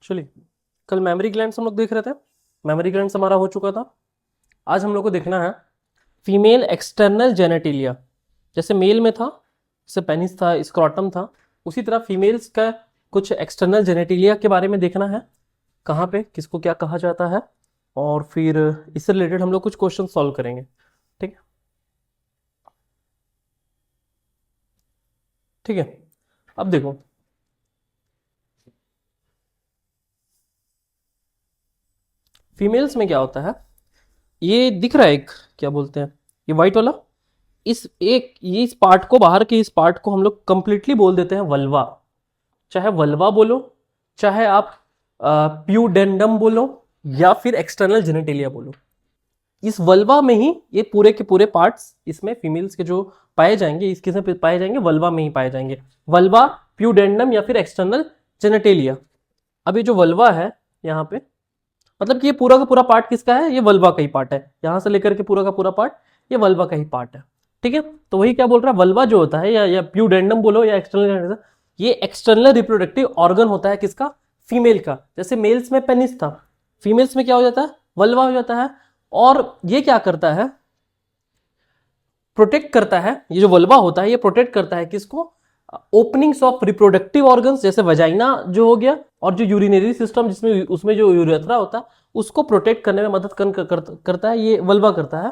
चलिए, कल mammary glands हम लोग देख रहे थे। मेमोरी ग्लैंड्स हमारा हो चुका था। आज हम लोग को देखना है फीमेल एक्सटर्नल जेनेटिलिया। जैसे मेल में था, जैसे पेनिस था, स्क्रॉटम था, उसी तरह फीमेल्स का कुछ एक्सटर्नल जेनेटिलिया के बारे में देखना है, कहाँ पे किसको क्या कहा जाता है, और फिर इससे रिलेटेड हम लोग कुछ क्वेश्चन सॉल्व करेंगे। ठीक है, ठीक है। अब देखो, फीमेल्स में क्या होता है, ये दिख रहा है एक, क्या बोलते हैं, ये व्हाइट वाला, ये इस पार्ट को, बाहर के इस पार्ट को हम लोग कंप्लीटली बोल देते हैं वल्वा। चाहे वल्वा बोलो, चाहे आप प्यूडेंडम बोलो, या फिर एक्सटर्नल जेनेटेलिया बोलो। इस वल्वा में ही ये पूरे के पूरे पार्ट्स इसमें फीमेल्स के जो पाए जाएंगे, इस किस्म पे पाए जाएंगे, वल्वा में ही पाए जाएंगे। वल्वा, प्यूडेंडम या फिर एक्सटर्नल जेनेटेलिया। अब ये जो वल्वा है यहाँ पे, मतलब कि ये पूरा का पूरा पार्ट किसका है, ये वल्वा का ही पार्ट है। यहां से लेकर के पूरा का पूरा पार्ट ये वल्वा का ही पार्ट है। ठीक है, तो वही क्या बोल रहा है, वल्वा जो होता है, या प्यूडेंडम बोलो या एक्सटर्नल, ये एक्सटर्नल रिप्रोडक्टिव ऑर्गन होता है किसका, फीमेल का। जैसे मेल्स में पेनिस था, फीमेल्स में क्या हो जाता है, वल्वा हो जाता है। और ये क्या करता है, प्रोटेक्ट करता है। ये जो वल्वा होता है ये प्रोटेक्ट करता है किसको, ओपनिंग्स ऑफ रिप्रोडक्टिव ऑर्गन्स, जैसे वजाइना जो हो गया, और जो यूरिनरी सिस्टम जिसमें उसमें जो यूरेथ्रा होता है उसको प्रोटेक्ट करने में मदद करता है, ये वल्वा करता है।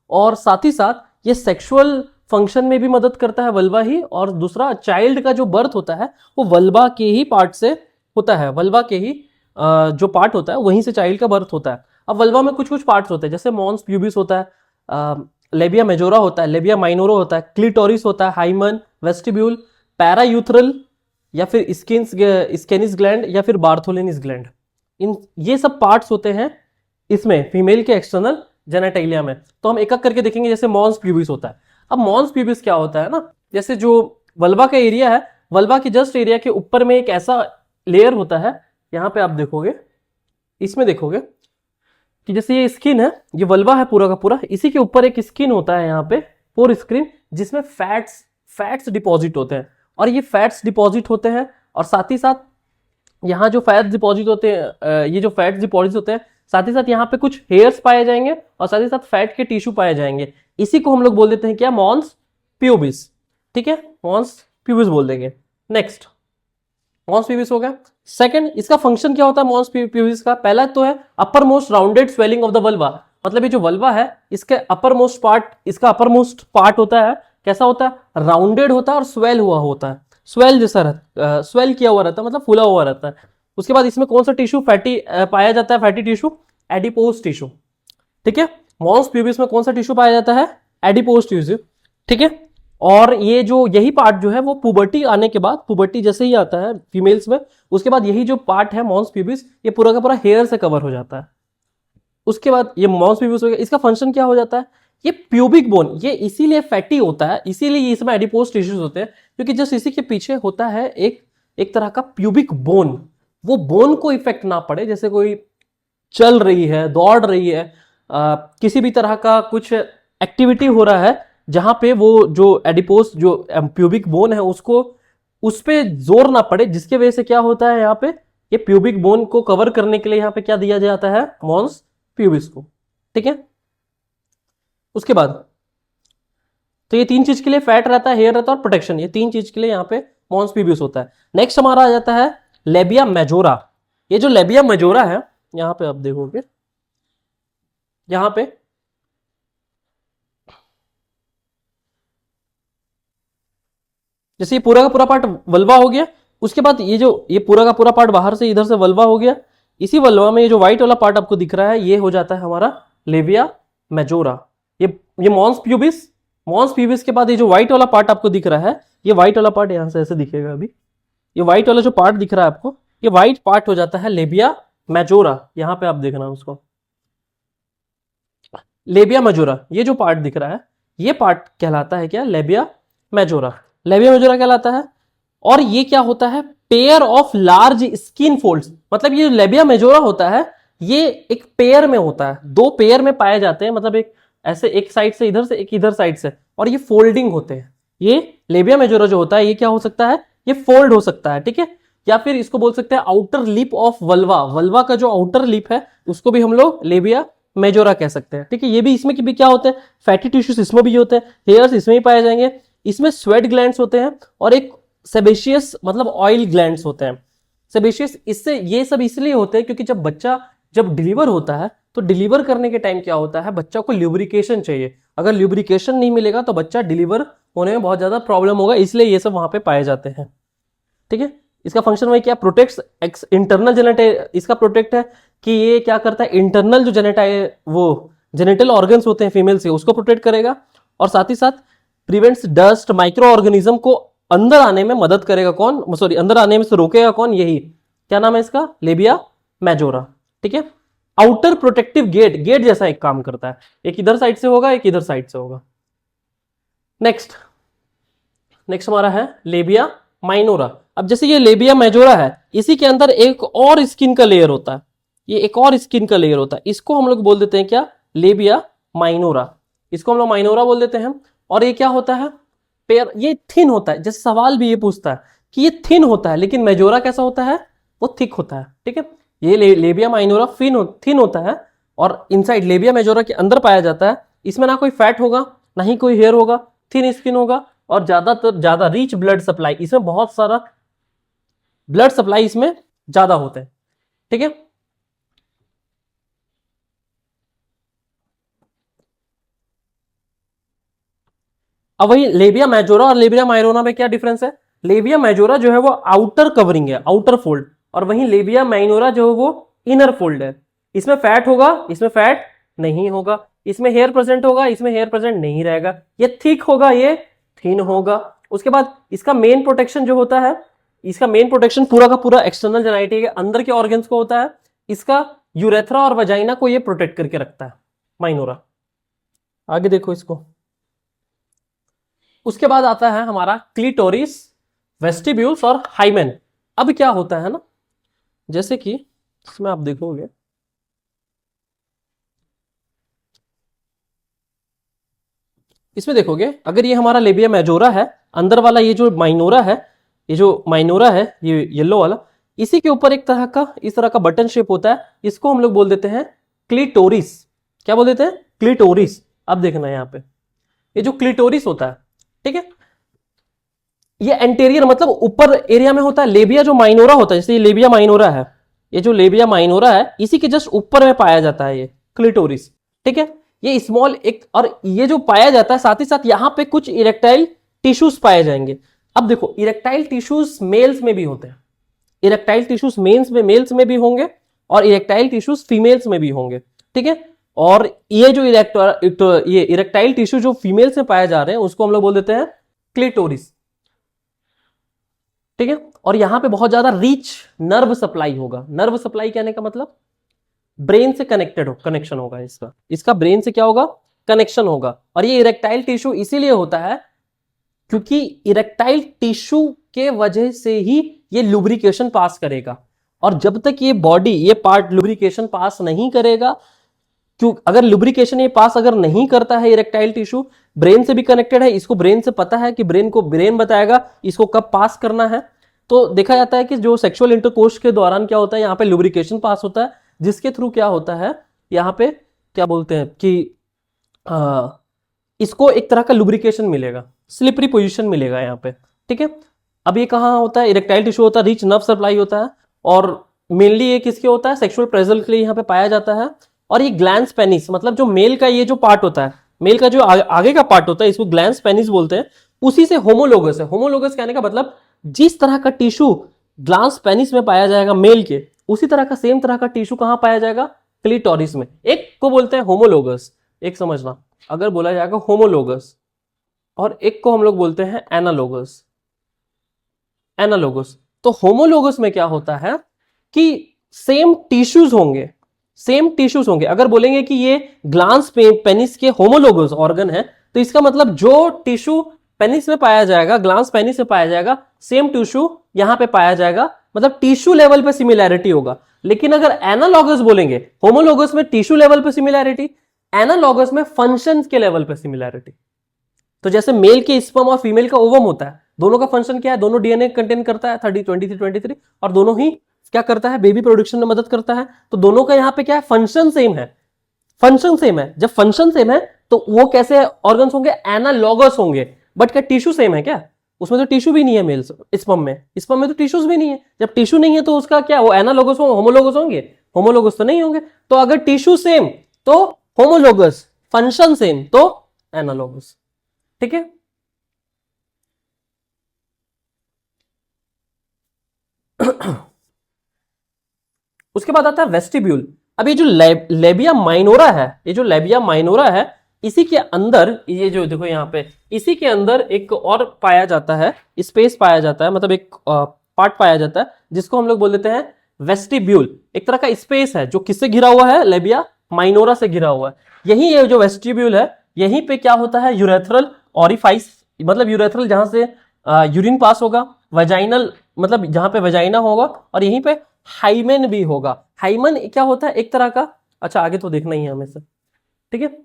और साथ ही साथ ये सेक्सुअल फंक्शन में भी मदद करता है वल्वा ही। और दूसरा, चाइल्ड का जो बर्थ होता है वो वल्वा के ही पार्ट से होता है, वल्वा के ही जो पार्ट होता है वहीं से चाइल्ड का बर्थ होता है। अब वल्वा में कुछ कुछ पार्ट्स होते हैं, जैसे मॉन्स प्यूबिस होता है, लेबिया मेजोरा होता है, लेबिया माइनोरा होता है, क्लिटोरिस होता है, हाइमन, वेस्टिब्यूल, पैरायूथरल, या फिर स्केनिस ग्लैंड, या फिर बार्थोलिनिस ग्लैंड। इन ये सब पार्ट्स होते हैं इसमें फीमेल के एक्सटर्नल जेनेटेलिया में। तो हम एक एक करके देखेंगे। जैसे मॉन्स प्यूबिस होता है। अब मॉन्स प्यूबिस क्या होता है ना, जैसे जो वल्वा का एरिया है, वल्वा के जस्ट एरिया के ऊपर में एक ऐसा लेयर होता है, यहां पे आप देखोगे, इसमें देखोगे कि जैसे ये स्किन है, ये वल्वा है पूरा का पूरा, इसी के ऊपर एक स्किन होता है यहाँ पे, पोर स्क्रीन, जिसमें फैट्स डिपॉजिट होते हैं। और ये फैट्स डिपॉजिट होते हैं, और साथ ही साथ यहाँ जो फैट्स डिपॉजिट होते हैं, ये जो फैट्स डिपॉजिट होते हैं, साथ ही साथ यहाँ पे कुछ हेयर्स पाए जाएंगे, और साथ ही साथ फैट के टिश्यू पाए जाएंगे। इसी को हम लोग बोल देते हैं क्या, मॉन्स प्यूबिस। ठीक है, मॉन्स प्यूबिस बोल देंगे। नेक्स्ट, मॉन्स प्यूबिस हो गया। सेकंड, इसका फंक्शन क्या होता है मॉन्स प्यूबिस का, पहला तो है upper most rounded swelling of the vulva. मतलब ये जो वल्वा है, इसके अपर मोस्ट पार्ट, इसका अपर मोस्ट पार्ट होता है, कैसा होता है, राउंडेड होता है और स्वेल हुआ होता है, स्वेल जैसा रहता, स्वेल किया हुआ रहता है, मतलब फूला हुआ रहता है। उसके बाद इसमें कौन सा टिश्यू फैटी पाया जाता है, फैटी टिश्यू, एडिपोज टिश्यू। ठीक है, मॉन्स प्यूबिस में कौन सा टिश्यू पाया जाता है, एडिपोज टिश्यू। ठीक है, और ये जो यही पार्ट जो है वो पुबर्टी आने के बाद, पुबर्टी जैसे ही आता है फीमेल्स में, उसके बाद यही जो पार्ट है मॉन्स प्यूबिस, ये पूरा का पूरा हेयर से कवर हो जाता है। उसके बाद ये मॉन्स प्यूबिस हो गया। इसका फंक्शन क्या हो जाता है, ये प्यूबिक बोन, ये इसीलिए फैटी होता है, इसीलिए इसमें एडिपोज टिश्यूज होते हैं, क्योंकि जस्ट इसी के पीछे होता है एक तरह का प्यूबिक बोन। वो बोन को इफेक्ट ना पड़े, जैसे कोई चल रही है, दौड़ रही है, किसी भी तरह का कुछ एक्टिविटी हो रहा है, जहां पे वो जो एडिपोज जो प्यूबिक बोन है उसको, उस पे जोर ना पड़े, जिसके वजह से क्या होता है, यहाँ पे ये प्यूबिक बोन को कवर करने के लिए यहाँ पे क्या दिया जाता है, मॉन्स प्यूबिस को। ठीक है, उसके बाद तो ये तीन चीज के लिए फैट रहता है, हेयर रहता है और प्रोटेक्शन, ये तीन चीज के लिए यहाँ पे मॉन्स प्यूबिस होता है। नेक्स्ट हमारा आ जाता है लेबिया मेजोरा। ये जो लेबिया मेजोरा है, यहाँ पे आप देखोगे, यहाँ पे जैसे ये पूरा का पूरा पार्ट वल्वा हो गया, उसके बाद ये पूरा का पूरा पार्ट बाहर से इधर से वल्वा हो गया। इसी वल्वा में ये जो व्हाइट वाला पार्ट आपको दिख रहा है, ये हो जाता है हमारा लेबिया मेजोरा। ये मॉन्स प्यूबिस, मॉन्स प्यूबिस के बाद ये जो व्हाइट वाला पार्ट आपको दिख रहा है, ये व्हाइट वाला पार्ट यहां से ऐसे दिखेगा अभी, ये व्हाइट वाला जो पार्ट दिख रहा है आपको, ये व्हाइट पार्ट हो जाता है लेबिया मेजोरा। यहां पे आप देखना उसको, लेबिया मेजोरा, ये जो पार्ट दिख रहा है, ये पार्ट कहलाता है क्या, लेबिया मेजोरा। लेबिया मेजोरा कहलाता है। और ये क्या होता है, pair of large skin folds. मतलब ये लेबिया मेजोरा होता है, ये एक पेयर में होता है, दो पेयर में पाए जाते हैं, मतलब एक ऐसे, एक साइड से इधर से, एक इधर साइड से, और ये फोल्डिंग होते हैं। ये लेबिया मेजोरा जो होता है, ये क्या हो सकता है, ये फोल्ड हो सकता है। ठीक है, या फिर इसको बोल सकते हैं outer lip of vulva, vulva का जो आउटर लिप है उसको भी हम लोग लेबिया मेजोरा कह सकते हैं। ठीक है, ये भी इसमें भी क्या होते हैं, फैटी टिश्यूज इसमें भी होते हैं, हेयर्स इसमें ही पाए जाएंगे, इसमें स्वेट ग्लैंड्स होते हैं और एक सेबेशियस मतलब ऑयल ग्लैंड्स होते हैं। सेबेशियस इससे ये सब इसलिए होते हैं क्योंकि जब बच्चा जब डिलीवर होता है तो डिलीवर करने के टाइम क्या होता है, बच्चा को ल्यूब्रिकेशन चाहिए। अगर ल्यूब्रिकेशन नहीं मिलेगा तो बच्चा डिलीवर होने में बहुत ज्यादा प्रॉब्लम होगा, इसलिए ये सब वहां पे पाए जाते हैं। ठीक है, इसका फंक्शन वही क्या, प्रोटेक्ट्स इंटरनल जेनेटाइल, इसका प्रोटेक्ट है कि ये क्या करता है, इंटरनल जो जेनेटाइल वो जेनेटल ऑर्गन्स होते हैं फीमेल से उसको प्रोटेक्ट करेगा, और साथ ही साथ प्रिवेंट्स डस्ट माइक्रो ऑर्गेनिज्म को अंदर आने में मदद करेगा कौन, सॉरी अंदर आने में से रोकेगा कौन, यही क्या नाम है इसका, लेबिया मेजोरा। ठीक है, आउटर प्रोटेक्टिव गेट, गेट जैसा एक काम करता है, एक इधर साइड से होगा एक इधर साइड से होगा। नेक्स्ट हमारा है लेबिया माइनोरा। अब जैसे ये लेबिया मेजोरा है, इसी के अंदर एक और स्किन का लेयर होता है, ये एक और स्किन का लेयर होता है, इसको हम लोग बोल देते हैं क्या, लेबिया माइनोरा, इसको हम लोग माइनोरा बोल देते हैं। और ये क्या होता है, पेयर, ये थिन होता है, जैसे सवाल भी ये पूछता है कि ये थिन होता है लेकिन मेजोरा कैसा होता है, वो थिक होता है। ठीक है, ये लेबिया माइनोरा थिन होता है और इनसाइड लेबिया मेजोरा के अंदर पाया जाता है। इसमें ना कोई फैट होगा ना ही कोई हेयर होगा, थिन स्किन होगा और ज्यादा रिच ब्लड सप्लाई, इसमें बहुत सारा ब्लड सप्लाई इसमें ज्यादा होते हैं। ठीक है, अब वही लेबिया मेजोरा और लेबिया माइनोरा में क्या डिफरेंस है, लेबिया मेजोरा जो है वो आउटर कवरिंग है, आउटर फोल्ड, और वहीं लेबिया माइनोरा जो है वो इनर फोल्ड है। इसमें फैट होगा, इसमें फैट नहीं होगा, इसमें हेयर प्रेजेंट होगा, इसमें हेयर प्रेजेंट नहीं रहेगा, ये थिक होगा, ये थिन होगा। उसके बाद इसका मेन प्रोटेक्शन जो होता है, इसका मेन प्रोटेक्शन पूरा का पूरा एक्सटर्नल जेनाइटी के अंदर के ऑर्गन्स को होता है, इसका यूरेथ्रा और वजाइना को ये प्रोटेक्ट करके रखता है माइनोरा। आगे देखो इसको, उसके बाद आता है हमारा क्लिटोरिस, वेस्टिब्यूल्स और हाइमेन। अब क्या होता है ना, जैसे कि इसमें आप देखोगे इसमें देखोगे अगर ये हमारा लेबिया मेजोरा है, अंदर वाला ये जो माइनोरा है, ये जो माइनोरा है ये येलो वाला, इसी के ऊपर एक तरह का इस तरह का बटन शेप होता है, इसको हम लोग बोल देते हैं क्लिटोरिस। क्या बोल देते हैं, क्लिटोरिस। अब देखना यहां पे ये जो क्लिटोरिस होता है, ठीक है, ये एंटेरियर मतलब ऊपर एरिया में होता है। लेबिया जो माइनोरा होता है, जैसे ये लेबिया माइनोरा है, ये जो लेबिया माइनोरा है इसी के जस्ट ऊपर में पाया जाता है ये क्लिटोरिस। ठीक है, ये स्मॉल एक, और ये जो पाया जाता है साथ ही साथ यहां पे कुछ इरेक्टाइल टिश्यूज पाए जाएंगे। अब देखो इरेक्टाइल टिश्यूज मेल्स में भी होते हैं, इरेक्टाइल टिश्यूज मेल्स में भी होंगे और इरेक्टाइल टिश्यूज फीमेल्स में भी होंगे। ठीक है, और ये जो ये इरेक्टाइल टिश्यू जो फीमेल्स में पाए जा रहे हैं उसको हम लोग बोल देते हैं क्लिटोरिस। ठीक है, और यहां पे बहुत ज्यादा रिच नर्व सप्लाई होगा। नर्व सप्लाई कहने का मतलब ब्रेन से कनेक्शन होगा, इसका ब्रेन से क्या होगा, कनेक्शन होगा। और ये इरेक्टाइल टिश्यू इसीलिए होता है क्योंकि इरेक्टाइल टिश्यू के वजह से ही ये लुब्रिकेशन पास करेगा, और जब तक ये बॉडी ये पार्ट लुब्रिकेशन पास नहीं करेगा, क्यों, अगर लुब्रिकेशन ये पास अगर नहीं करता है इरेक्टाइल टिश्यू, ब्रेन से भी कनेक्टेड है, इसको ब्रेन से पता है कि ब्रेन बताएगा इसको कब पास करना है। तो देखा जाता है कि जो सेक्सुअल इंटरकोर्स के दौरान क्या होता है, यहाँ पे लुब्रिकेशन पास होता है, जिसके थ्रू क्या होता है, यहाँ पे क्या बोलते हैं कि इसको एक तरह का लुब्रिकेशन मिलेगा, स्लिपरी पोजिशन मिलेगा यहाँ पे। ठीक है, अब ये कहाँ होता है, इरेक्टाइल टिश्यू होता है, रिच नर्व सप्लाई होता है, और मेनली ये किसके होता है, सेक्सुअल प्रेजल के लिए यहाँ पे पाया जाता है। और ये ग्लैंस पेनिस मतलब जो मेल का ये जो पार्ट होता है, मेल का जो आगे का पार्ट होता है, इसको ग्लैंस पेनिस बोलते हैं, उसी से होमोलोगस है। होमोलोगस कहने का मतलब जिस तरह का टिश्यू ग्लैंस पेनिस में पाया जाएगा मेल के, उसी तरह का सेम तरह का टिश्यू कहां पाया जाएगा, क्लिटोरिस में। एक को बोलते हैं होमोलोगस, एक समझना, अगर बोला जाएगा होमोलोगस, और एक को हम लोग बोलते हैं एनालोगस। एनालोगस, तो होमोलोगस में क्या होता है कि सेम टिश्यूज होंगे। अगर बोलेंगे कि ये ग्लांस पेनिस के होमोलोगस ऑर्गन है, तो इसका मतलब जो टिश्यू पेनिस में पाया जाएगा, ग्लांस पेनिस में पाया जाएगा, सेम टिश्यू यहां पे पाया जाएगा, मतलब टिश्यू लेवल पे सिमिलैरिटी होगा। लेकिन अगर एनालॉगस बोलेंगे, होमोलोगस में टिश्यू लेवल पे सिमिलैरिटी, एनालॉगस में फंक्शंस के लेवल पे सिमिलैरिटी। तो जैसे मेल के स्पर्म और फीमेल का ओवम होता है, दोनों का फंक्शन क्या है, दोनों डीएनए कंटेन करता है 23 और दोनों ही क्या करता है, बेबी प्रोडक्शन में मदद करता है। तो दोनों का यहाँ पे क्या है, फंक्शन सेम है, फंक्शन सेम है। जब फंक्शन सेम है तो वो कैसे ऑर्गन्स होंगे, एनालॉगस होंगे। बट क्या टिश्यू सेम है क्या, उसमें तो टिश्यू भी नहीं है मेल स्पर्म में, स्पर्म में तो टिश्यूज भी नहीं है। जब टिश्यू नहीं है तो उसका क्या, वो एनालॉगस होंगे, होमोलोगस होंगे, होमोलोगस तो नहीं होंगे। तो अगर टिश्यू सेम तो होमोलोगस, फंक्शन सेम तो एनालॉगस। ठीक है। उसके बाद आता है वेस्टिब्यूल। अब ये जो लेबिया माइनोरा है, ये जो लेबिया माइनोरा है, इसी के अंदर ये जो देखो यहाँ पे, इसी के अंदर एक और पाया जाता है, स्पेस पाया जाता है, मतलब एक पार्ट पाया जाता है जिसको हम लोग बोल देते हैं वेस्टिब्यूल। एक तरह का स्पेस है जो किससे घिरा हुआ है, लेबिया माइनोरा से घिरा हुआ है। यही ये जो वेस्टिब्यूल है, यहीं पे क्या होता है, यूरेथ्रल ऑरिफाइस, मतलब यूरेथ्रल जहां से यूरिन पास होगा, वजाइनल मतलब जहां पे वजाइना होगा, और यहीं पे हाइमेन भी होगा। हाइमन क्या होता है, एक तरह का, अच्छा आगे तो देखना ही है हमें से, ठीक है।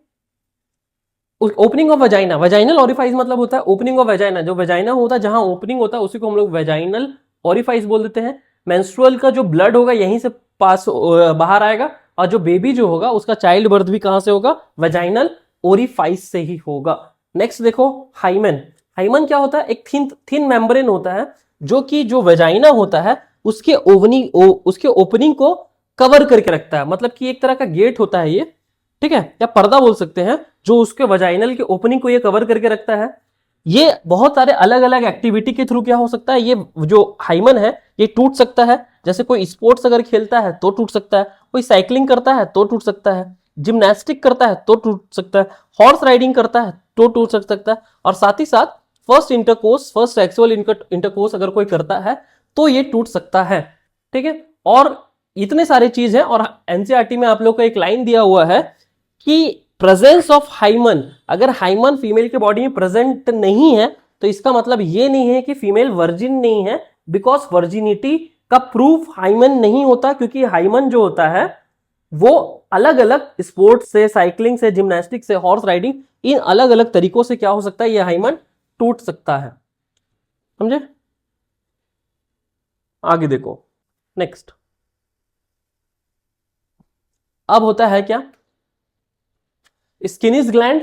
Opening of vagina, vaginal orifice मतलब होता है ओपनिंग ऑफ वजाइना। जो वजाइना होता है जहां ओपनिंग होता है उसी को हम लोग वजाइनल ऑरिफाइस बोल देते हैं। मेंस्ट्रुअल का जो ब्लड होगा यहीं से पास बाहर आएगा, और जो बेबी जो होगा उसका चाइल्ड बर्थ भी कहां से होगा, वजाइनल ओरिफाइस से ही होगा। नेक्स्ट देखो हाइमन। हाइमन क्या होता है, एक थिन मेम्ब्रेन होता है जो कि जो वजाइना होता है उसके ओपनिंग को कवर करके रखता है, मतलब कि एक तरह का गेट होता है ये, ठीक है, या पर्दा बोल सकते हैं, जो उसके वजाइनल के ओपनिंग को ये कवर करके रखता है। ये बहुत सारे अलग अलग एक्टिविटी के थ्रू क्या हो सकता है, ये जो हाइमन है ये टूट सकता है। जैसे कोई स्पोर्ट्स अगर खेलता है तो टूट सकता है, कोई साइकिलिंग करता है तो टूट सकता है, जिम्नास्टिक करता है तो टूट सकता है, हॉर्स राइडिंग करता है तो टूट सकता है, और साथ ही साथ फर्स्ट सेक्सुअल इंटरकोर्स अगर कोई करता है तो ये टूट सकता है। ठीक है, और इतने सारे चीज है। और एनसीईआरटी में आप लोग को एक लाइन दिया हुआ है कि प्रेजेंस ऑफ हाइमन, अगर हाइमन फीमेल के बॉडी में प्रेजेंट नहीं है तो इसका मतलब ये नहीं है कि फीमेल वर्जिन नहीं है, बिकॉज वर्जिनिटी का प्रूफ हाइमन नहीं होता, क्योंकि हाइमन जो होता है वो अलग अलग स्पोर्ट्स से, साइकिलिंग से, जिम्नास्टिक से, हॉर्स राइडिंग, इन अलग अलग तरीकों से क्या हो सकता है, ये हाइमन टूट सकता है। समझे? आगे देखो नेक्स्ट। अब होता है क्या, स्किनिस ग्लैंड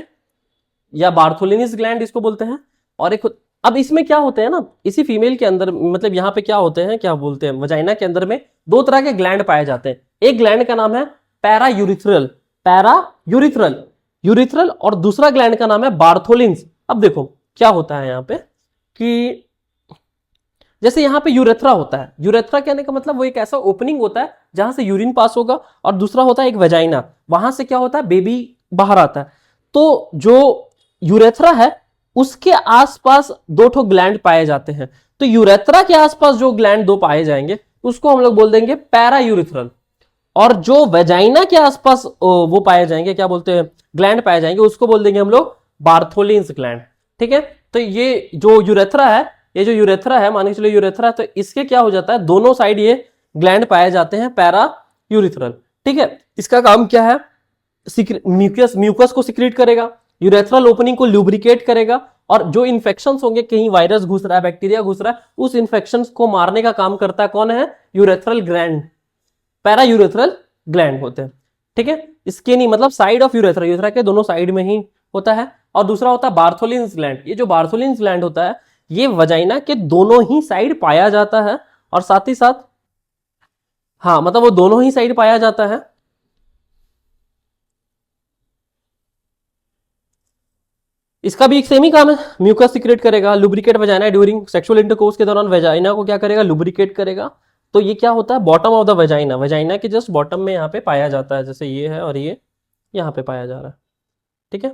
या बार्थोलिनिस ग्लैंड इसको बोलते हैं। और एक, अब इसमें क्या होते हैं ना, इसी फीमेल के अंदर, मतलब यहाँ पे क्या होते हैं, क्या बोलते हैं, वजाइना के अंदर में दो तरह के ग्लैंड पाए जाते हैं। एक ग्लैंड का नाम है पैरा यूरिथ्रल यूरिथ्रल, और दूसरा ग्लैंड का नाम है बार्थोलिन्स। अब देखो क्या होता है यहाँ पे कि जैसे यहाँ पे यूरेथ्रा होता है, यूरेथ्रा कहने का मतलब वो एक ऐसा ओपनिंग होता है जहां से यूरिन पास होगा, और दूसरा होता है एक वजाइना, वहां से क्या होता है, बेबी बाहर आता है। तो जो यूरेथ्रा है उसके आसपास दो ठो ग्लैंड पाए जाते हैं। तो यूरेथ्रा के आसपास जो ग्लैंड दो पाए जाएंगे उसको हम लोग बोल देंगे पैरा यूरिथ्रल, और जो वेजाइना के आसपास वो पाए जाएंगे, क्या बोलते हैं, ग्लैंड पाए जाएंगे, उसको बोल देंगे हम लोग बार्थोलिन्स ग्लैंड। ठीक है, तो ये जो यूरेथ्रा है, ये जो यूरेथ्रा है, मान के चलो यूरेथ्रा, तो इसके क्या हो जाता है, दोनों साइड ये ग्लैंड पाए जाते हैं पैरा यूरिथ्रल। ठीक है, इसका काम क्या है, म्यूकस को सिक्रीट करेगा, यूरेथ्रल ओपनिंग को लुब्रिकेट करेगा, और जो इन्फेक्शन होंगे, कहीं वायरस घुस रहा है, बैक्टीरिया घुस रहा है, उस इन्फेक्शन को मारने का काम करता है कौन है, urethral gland, para urethral gland होते हैं। ठीक है, इसके नहीं मतलब साइड ऑफ यूरेथ्रा, यूरेथ्रा के दोनों साइड में ही होता है। और दूसरा होता है बार्थोलिन्स ग्लैंड। ये जो बार्थोलिन्स ग्लैंड होता है ये वजाइना के दोनों ही साइड पाया जाता है, और साथ ही साथ, हाँ मतलब वो दोनों ही साइड पाया जाता है। इसका भी एक सेम ही काम है, म्यूकस सिक्रेट करेगा, lubricate vagina during sexual intercourse के दौरान वजाइना को क्या करेगा, लुब्रिकेट करेगा। तो ये क्या होता है, bottom of the vagina, vagina के जस्ट बॉटम में यहाँ पे पाया जाता है, जैसे ये है और ये यहाँ पे पाया जा रहा है। ठीक है,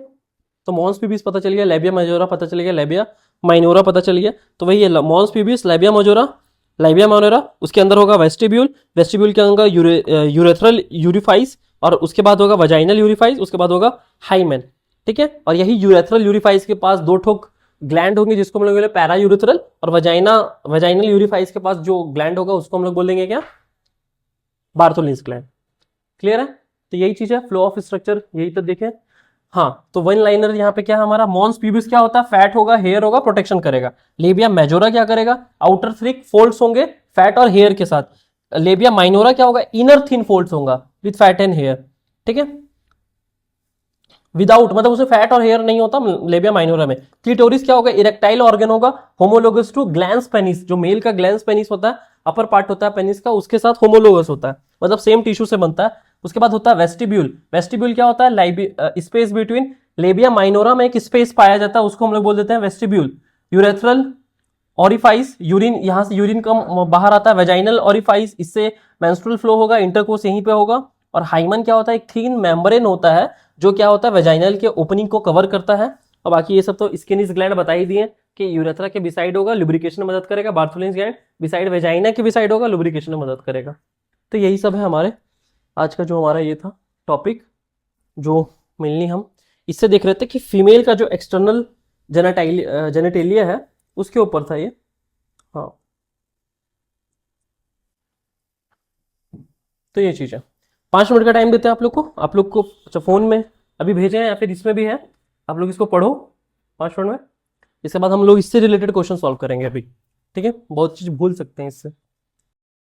तो मॉन्स पीबीस पता चल गया, लेबिया मेजोरा पता चल गया, लेबिया माइनोरा पता चल गया। तो वही है मॉन्स पीबीस, लेबिया माइनोरा, उसके अंदर होगा वेस्टिब्यूल, वेस्टिब्यूल के अंदर यूरेथ्रल यूरिफाइस, और उसके बाद होगा वजाइनल यूरिफाइस, उसके बाद होगा हाइमेन। ठीक है, और यही यूरेथ्रल यूरिफाइस के पास दो ठोक ग्लैंड होंगे जिसको हम लोग बोले पैरा यूरिथ्रल, और वजाइनल यूरिफाइस के पास जो ग्लैंड होगा उसको हम लोग बोलेंगे क्या, बार्थोलिन्स ग्लैंड। क्लियर है? तो यही चीज है, फ्लो ऑफ स्ट्रक्चर यही तो देखें। हाँ, तो वन लाइनर यहाँ पे क्या है हमारा, मॉन्स प्यूबिस क्या होता है, फैट होगा, हेयर होगा, प्रोटेक्शन करेगा। लेबिया मेजोरा क्या करेगा, आउटर थिक फोल्ड्स होंगे फैट और हेयर के साथ। लेबिया माइनोरा क्या होगा, इनर थिन फोल्ड्स होगा विथ फैट एंड हेयर। ठीक है, विदाउट मतलब उसमें फैट और हेयर नहीं होता लेबिया माइनोरा में। क्लिटोरिस क्या होगा, इरेक्टाइल ऑर्गन होगा, होमोलोगस टू ग्लैंस पेनिस, जो मेल का ग्लैंस पेनिस होता है, अपर पार्ट होता है पेनिस का, उसके साथ होमोलोगस होता है, मतलब सेम टिश्यू से बनता है। उसके बाद होता है वेस्टिब्यूल। वेस्टिब्यूल क्या होता है, स्पेस बिटवीन लेबिया माइनोरा में एक स्पेस पाया जाता है, उसको हम लोग बोल देते हैं वेस्टिब्यूल। यूरेथ्रल ऑरिफाइस, यूरिन, यहां से यूरिन कम बाहर आता है। वेजाइनल ऑरिफाइस, इससे मेंस्ट्रुअल फ्लो होगा, इंटरकोर्स यहीं पे होगा। और हाइमन क्या होता है, एक थीन मेम्ब्रेन होता है जो क्या होता है, वेजाइनल के ओपनिंग को कवर करता है। और बाकी ये सब तो स्किनिस ग्लैंड बता ही दिए कि यूरेथ्रा के बिसाइड होगा, लुब्रिकेशन में मदद करेगा। बार्थोलिन्स ग्लैंड बिसाइड वेजाइना के बिसाइड होगा, लुब्रिकेशन में मदद करेगा। तो यही सब है हमारे आज का जो हमारा ये था टॉपिक, जो मेनली हम इससे देख रहे थे कि फीमेल का जो एक्सटर्नल जेनेटेलिया है उसके ऊपर था ये। हाँ, तो ये चीज़ है। 5 मिनट का टाइम देते हैं आप लोग को। आप लोग को अच्छा फ़ोन में अभी भेजे हैं या फिर इसमें भी है, आप लोग इसको पढ़ो 5 मिनट में। इसके बाद हम लोग इससे रिलेटेड क्वेश्चन सॉल्व करेंगे अभी। ठीक है, बहुत चीज़ भूल सकते हैं इससे।